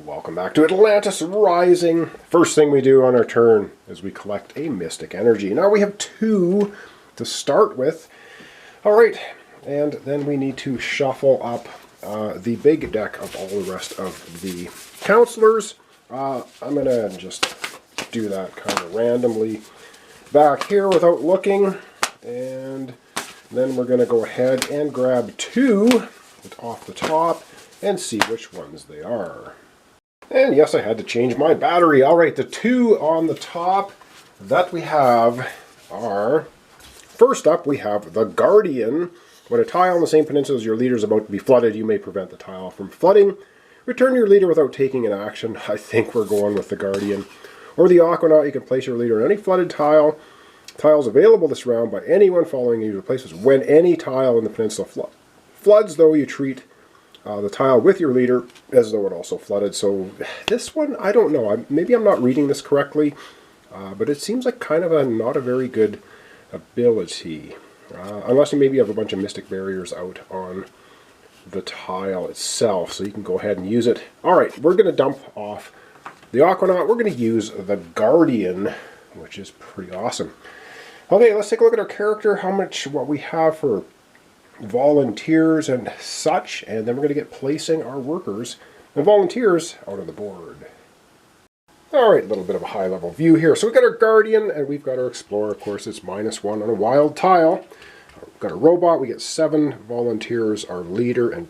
Welcome back to Atlantis Rising. First thing we do on our turn is we collect a Mystic Energy. Now we have 2 to start with. Alright, and then we need to shuffle up the big deck of all the rest of the counselors. I'm going to just do that kind of randomly back here without looking. And then we're going to go ahead and grab 2 off the top and see which ones they are. And yes, I had to change my battery. Alright, the 2 on the top that we have are, first up we have the Guardian. When a tile on the same peninsula as your leader is about to be flooded, you may prevent the tile from flooding. Return your leader without taking an action. I think we're going with the Guardian. Or the Aquanaut, you can place your leader on any flooded tile. Tiles available this round by anyone following you to places. When any tile in the peninsula floods, though, you treat the tile with your leader as though it also flooded. So this one, I don't know. Maybe I'm not reading this correctly, but it seems like kind of not a very good ability. Unless you maybe have a bunch of mystic barriers out on the tile itself, so you can go ahead and use it. Alright, we're going to dump off the Aquanaut. We're going to use the Guardian, which is pretty awesome. Okay, let's take a look at our character, what we have for volunteers and such, and then we're going to get placing our workers and volunteers out on the board. Alright, a little bit of a high-level view here. So we've got our Guardian, and we've got our Explorer. Of course, it's -1 on a wild tile. We've got a robot. We get 7 volunteers, our leader, and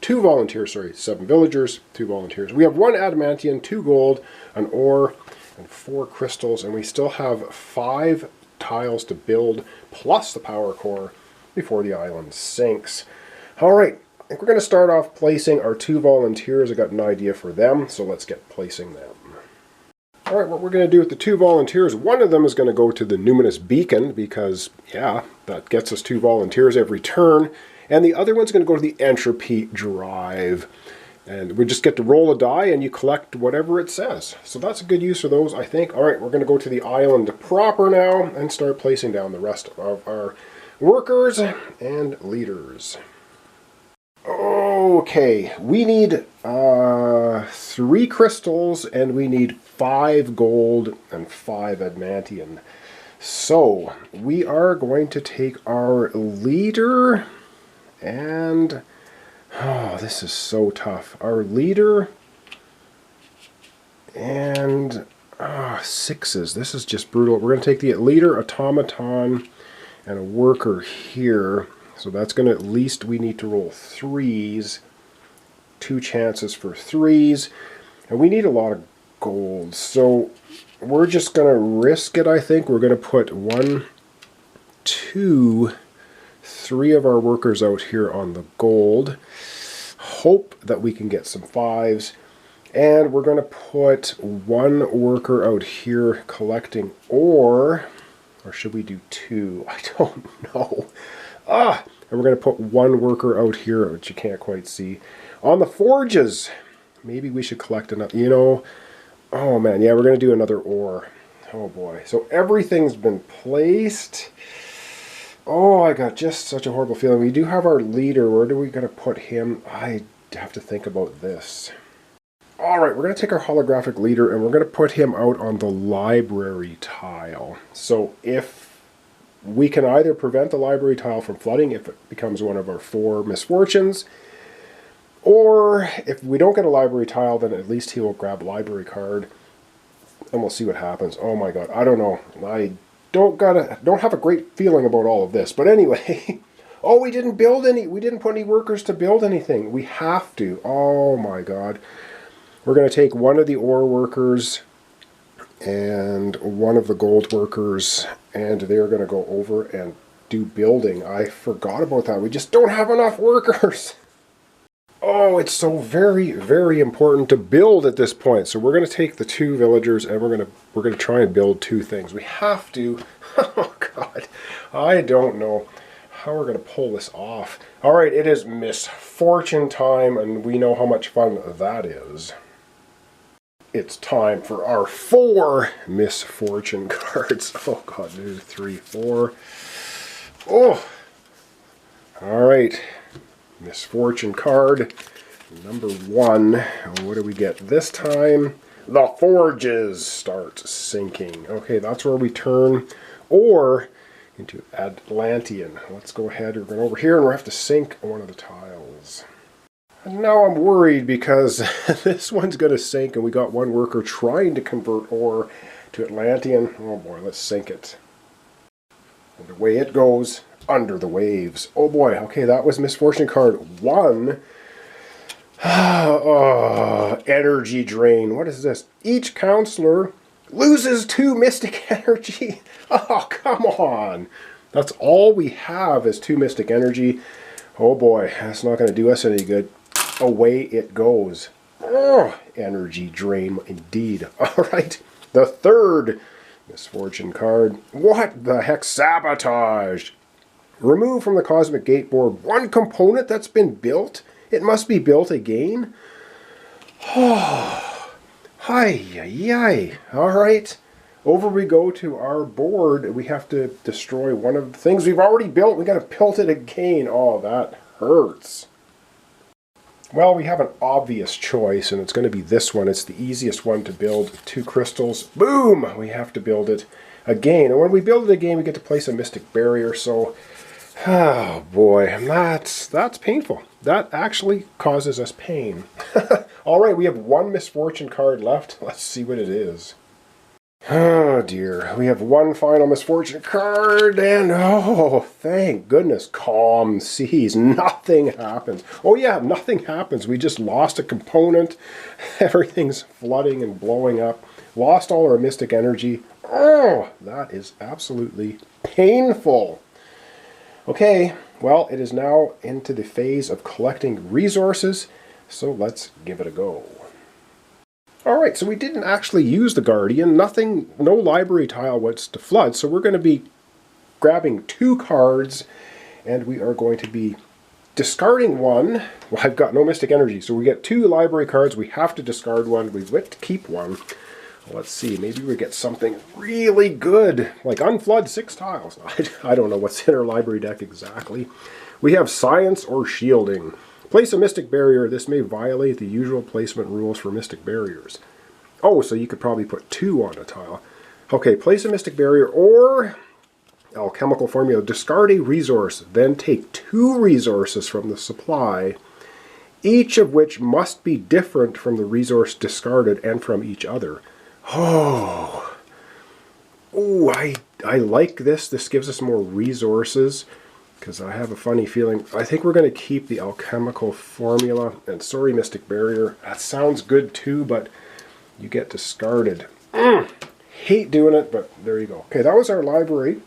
2 volunteers, sorry, 7 villagers, 2 volunteers. We have 1 adamantium, 2 gold, an ore, and 4 crystals, and we still have 5 tiles to build, plus the power core, before the island sinks. Alright, I think we're going to start off placing our 2 volunteers. I got an idea for them, so let's get placing them. Alright, what we're going to do with the 2 volunteers, one of them is going to go to the Numinous Beacon, because, yeah, that gets us 2 volunteers every turn. And the other one's going to go to the Entropy Drive. And we just get to roll a die and you collect whatever it says. So that's a good use of those, I think. Alright, we're going to go to the island proper now and start placing down the rest of our workers and leaders. Okay, we need 3 crystals and we need 5 gold and 5 adamantium. So we are going to take our leader and oh, this is so tough. Our leader and 6s. This is just brutal. We're going to take the leader, automaton, and a worker here. So that's going to, at least we need to roll 3s. 2 chances for 3s. And we need a lot of gold. So we're just going to risk it, I think. We're going to put 1, 2, 3 of our workers out here on the gold. Hope that we can get some 5s. And we're going to put 1 worker out here collecting ore. Or should we do 2? I don't know. And we're going to put 1 worker out here, which you can't quite see. On the forges, maybe we should collect another, you know. Oh man, yeah, we're going to do another ore. Oh boy. So everything's been placed. Oh, I got just such a horrible feeling. We do have our leader. Where do we going to put him? I have to think about this. Alright, we're going to take our holographic leader and we're going to put him out on the library tile. So if we can either prevent the library tile from flooding if it becomes one of our 4 misfortunes, or if we don't get a library tile, then at least he will grab a library card and we'll see what happens. Oh my god, I don't know. I don't have a great feeling about all of this. But anyway, oh, we didn't put any workers to build anything. We have to. Oh my god. We're going to take 1 of the ore workers and 1 of the gold workers, and they're going to go over and do building. I forgot about that. We just don't have enough workers. Oh, it's so very, very important to build at this point. So we're going to take the 2 villagers and we're going to try and build 2 things. We have to. Oh god. I don't know how we're going to pull this off. Alright, it is misfortune time, and we know how much fun that is. It's time for our 4 misfortune cards. Oh god, 2, 3, 4. Oh! Alright. Misfortune card. Number 1. What do we get this time? The forges start sinking. Okay, that's where we turn ore into Atlantean. Let's go ahead. We're going over here and we'll have to sink one of the tiles. And now I'm worried because this one's going to sink and we got one worker trying to convert ore to Atlantean. Oh boy, let's sink it. And away it goes under the waves. Oh boy, okay, that was misfortune card 1. Oh, energy drain. What is this? Each counselor loses 2 mystic energy. Oh, come on. That's all we have is 2 mystic energy. Oh boy, that's not going to do us any good. Away it goes. Oh, energy drain indeed. All right, the 3rd misfortune card. What the heck? Sabotage. Remove from the Cosmic Gate board 1 component that's been built. It must be built again. Oh, hi. All right. Over we go to our board. We have to destroy one of the things we've already built. We got to build it again. Oh, that hurts. Well, we have an obvious choice, and it's going to be this one. It's the easiest one to build. 2 crystals. Boom! We have to build it again. And when we build it again, we get to place a mystic barrier. So, oh boy, that's painful. That actually causes us pain. All right, we have 1 misfortune card left. Let's see what it is. Oh dear, we have 1 final misfortune card, and oh, thank goodness, calm seas. Nothing happens. Oh yeah, nothing happens. We just lost a component. Everything's flooding and blowing up. Lost all our mystic energy. Oh, that is absolutely painful. Okay, well, it is now into the phase of collecting resources, so let's give it a go. Alright, so we didn't actually use the Guardian. No library tile was to flood, so we're going to be grabbing 2 cards, and we are going to be discarding 1. Well, I've got no mystic energy, so we get 2 library cards. We have to discard 1. We get to keep 1. Let's see, maybe we get something really good, like unflood 6 tiles. I don't know what's in our library deck exactly. We have Science or Shielding. Place a mystic barrier. This may violate the usual placement rules for mystic barriers. Oh, so you could probably put 2 on a tile. Okay, place a mystic barrier or alchemical formula. Discard a resource, then take 2 resources from the supply, each of which must be different from the resource discarded and from each other. Oh, I like this. This gives us more resources. Because I have a funny feeling, I think we're going to keep the alchemical formula. And sorry, mystic barrier. That sounds good too, but you get discarded. Hate doing it, but there you go. Okay, that was our library.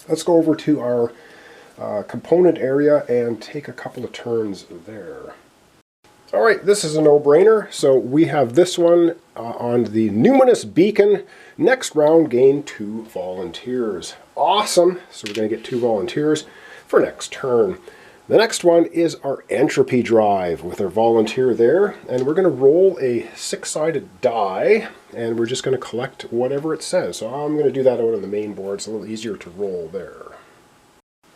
Let's go over to our component area and take a couple of turns there. Alright, this is a no-brainer. So we have this one on the numinous beacon. Next round, gain 2 volunteers. Awesome. So we're going to get 2 volunteers for next turn. The next one is our entropy drive with our volunteer there, and we're going to roll a 6-sided die, and we're just going to collect whatever it says. So I'm going to do that out on the main board. It's a little easier to roll there.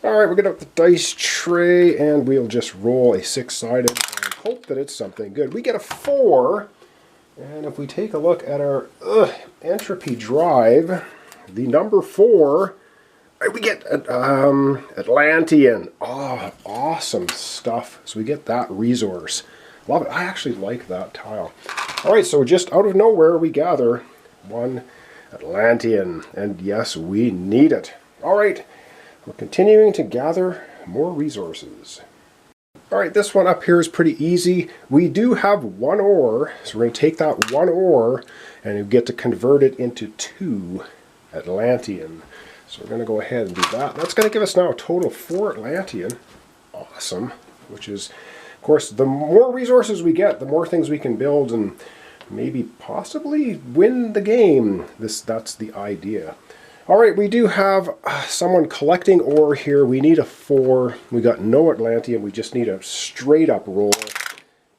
Alright, we'll get out the dice tray, and we'll just roll a 6-sided and hope that it's something good. We get a 4, and if we take a look at our entropy drive, the number 4, we get Atlantean. Oh, awesome stuff. So we get that resource. Love it. I actually like that tile. All right, so just out of nowhere, we gather 1 Atlantean. And yes, we need it. All right, we're continuing to gather more resources. All right, this one up here is pretty easy. We do have 1 ore, so we're going to take that 1 ore and we get to convert it into 2 Atlantean. So we're going to go ahead and do that. That's going to give us now a total of 4 Atlantean. Awesome. Which is, of course, the more resources we get, the more things we can build and maybe possibly win the game. That's the idea. Alright, we do have someone collecting ore here. We need a 4. We got no Atlantean. We just need a straight up roll.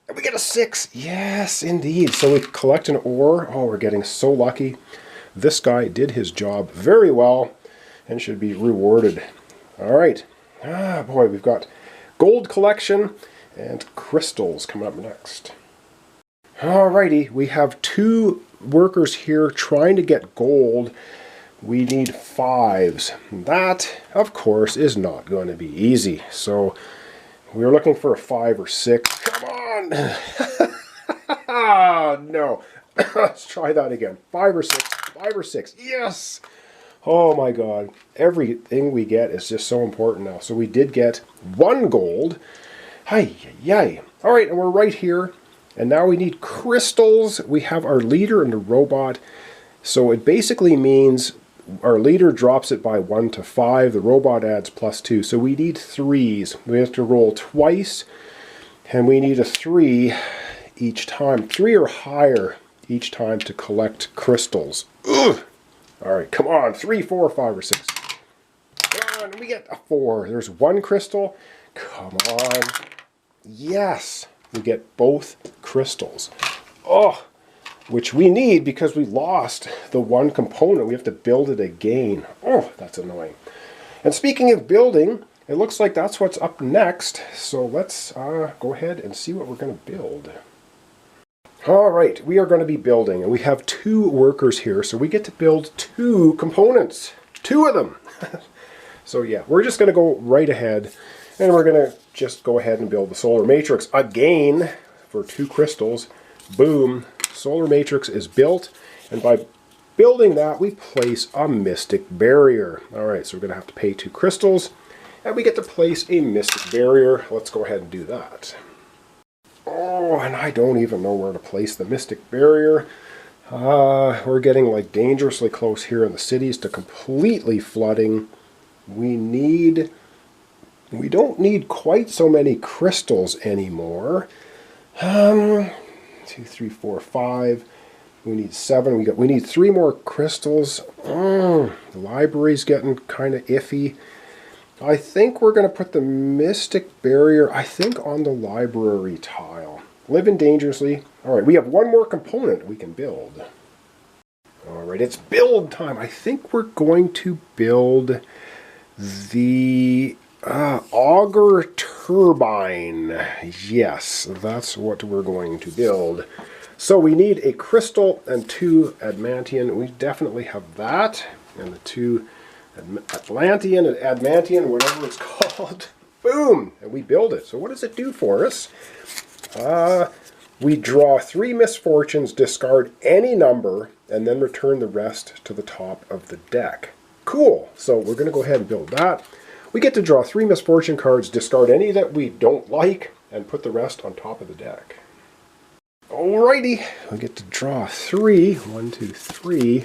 And we get a 6. Yes, indeed. So we collect an ore. Oh, we're getting so lucky. This guy did his job very well and should be rewarded. All right. Boy, we've got gold collection and crystals coming up next. Alrighty, we have 2 workers here trying to get gold. We need 5s. That, of course, is not going to be easy. So we're looking for a 5 or 6. Come on! No. Let's try that again. 5 or 6. 5 or 6. Yes! Oh my god. Everything we get is just so important now. So we did get 1 gold. Hi, yay. Alright, and we're right here. And now we need crystals. We have our leader and the robot. So it basically means our leader drops it by 1 to 5. The robot adds +2. So we need 3s. We have to roll twice. And we need a 3 each time. 3 or higher each time to collect crystals. Ugh. Alright, come on. 3, 4, 5, or 6. Come on, we get a 4. There's 1 crystal. Come on. Yes. We get both crystals. Oh, which we need because we lost the 1 component. We have to build it again. Oh, that's annoying. And speaking of building, it looks like that's what's up next. So let's go ahead and see what we're going to build. All right, we are going to be building, and we have 2 workers here, so we get to build 2 components. 2 of them. So yeah, we're just going to go right ahead, and we're going to just go ahead and build the solar matrix again for 2 crystals. Boom, solar matrix is built, and by building that, we place a mystic barrier. All right, so we're going to have to pay 2 crystals, and we get to place a mystic barrier. Let's go ahead and do that. Oh, and I don't even know where to place the mystic barrier. We're getting like dangerously close here in the cities to completely flooding. We don't need quite so many crystals anymore. 2, 3, 4, 5. We need 7. We need 3 more crystals. The library's getting kind of iffy. I think we're going to put the mystic barrier, I think, on the library tile. Living dangerously. All right, we have 1 more component we can build. All right, it's build time. I think we're going to build the auger turbine. Yes, that's what we're going to build. So we need a crystal and 2 adamantium. We definitely have that. And the 2 Atlantean and adamantium, whatever it's called. Boom! And we build it. So what does it do for us? We draw 3 misfortunes, discard any number, and then return the rest to the top of the deck. Cool! So we're going to go ahead and build that. We get to draw 3 misfortune cards, discard any that we don't like, and put the rest on top of the deck. Alrighty, we get to draw 3. 1, 2, 3.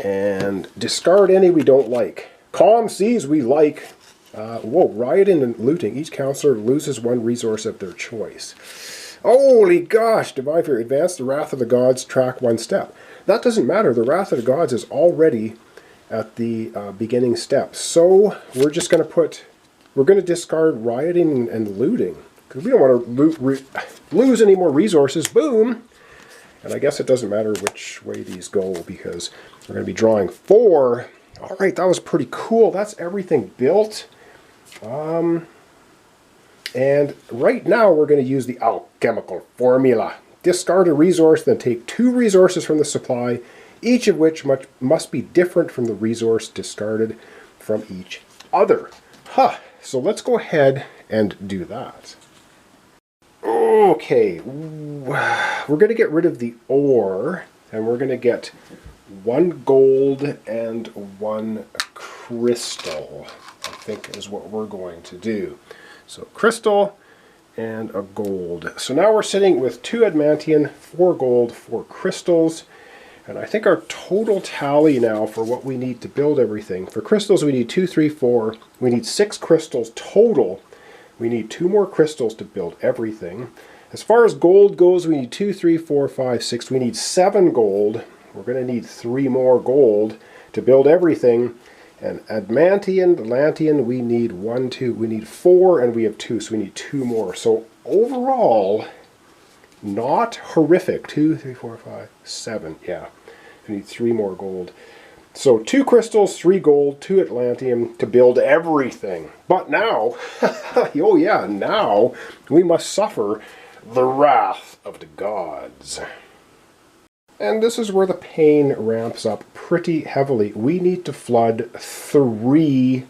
And discard any we don't like. Calm seas we like. Rioting and looting. Each counselor loses 1 resource of their choice. Holy gosh! Divide for advance the wrath of the gods, track 1 step. That doesn't matter. The wrath of the gods is already at the beginning step. So we're just going to we're going to discard rioting and looting. Because we don't want to lose any more resources. Boom! And I guess it doesn't matter which way these go because we're going to be drawing 4. All right, that was pretty cool. That's everything built. And right now we're going to use the alchemical formula. Discard a resource, then take 2 resources from the supply, each of which must be different from the resource discarded from each other. So let's go ahead and do that. Okay, we're going to get rid of the ore, and we're going to get 1 gold and 1 crystal, I think is what we're going to do. So crystal and a gold. So now we're sitting with 2 adamantium, 4 gold, 4 crystals, and I think our total tally now for what we need to build everything. For crystals we need 2, 3, 4. We need 6 crystals total. We need 2 more crystals to build everything. As far as gold goes, we need 2, 3, 4, 5, 6. We need 7 gold. We're going to need 3 more gold to build everything. And adamantium, atlantean, we need 1, 2. We need 4, and we have 2, so we need 2 more. So overall, not horrific. 2, 3, 4, 5, 7. Yeah, we need 3 more gold. So 2 crystals, 3 gold, 2 Atlantium to build everything. But now, oh yeah, now we must suffer the wrath of the gods. And this is where the pain ramps up pretty heavily. We need to flood 3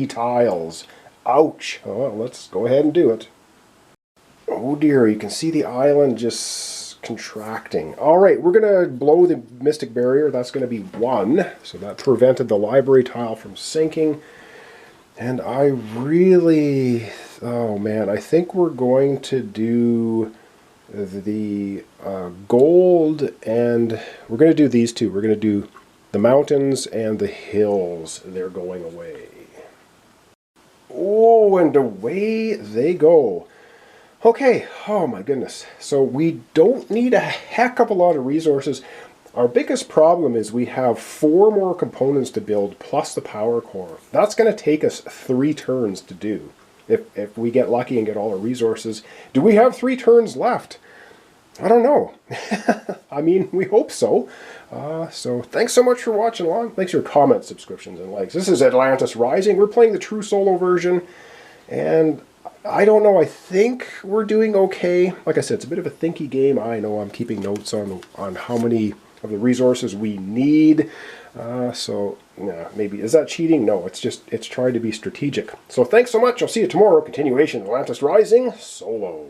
tiles. Ouch. Well, let's go ahead and do it. Oh dear, you can see the island just contracting. Alright, we're going to blow the Mystic Barrier. That's going to be 1. So that prevented the library tile from sinking. And I really... oh man, I think we're going to do the gold, and we're going to do these 2. We're going to do the mountains and the hills. They're going away. Oh, and away they go. Okay, oh my goodness. So we don't need a heck of a lot of resources. Our biggest problem is we have 4 more components to build plus the power core. That's going to take us 3 turns to do. If we get lucky and get all our resources. Do we have 3 turns left? I don't know. I mean, we hope so. So thanks so much for watching along. Thanks for your comments, subscriptions, and likes. This is Atlantis Rising. We're playing the true solo version. And I don't know, I think we're doing okay. Like I said, it's a bit of a thinky game. I know I'm keeping notes on how many of the resources we need. So, yeah, maybe, is that cheating? No, it's trying to be strategic. So thanks so much. I'll see you tomorrow. Continuation Atlantis Rising Solo.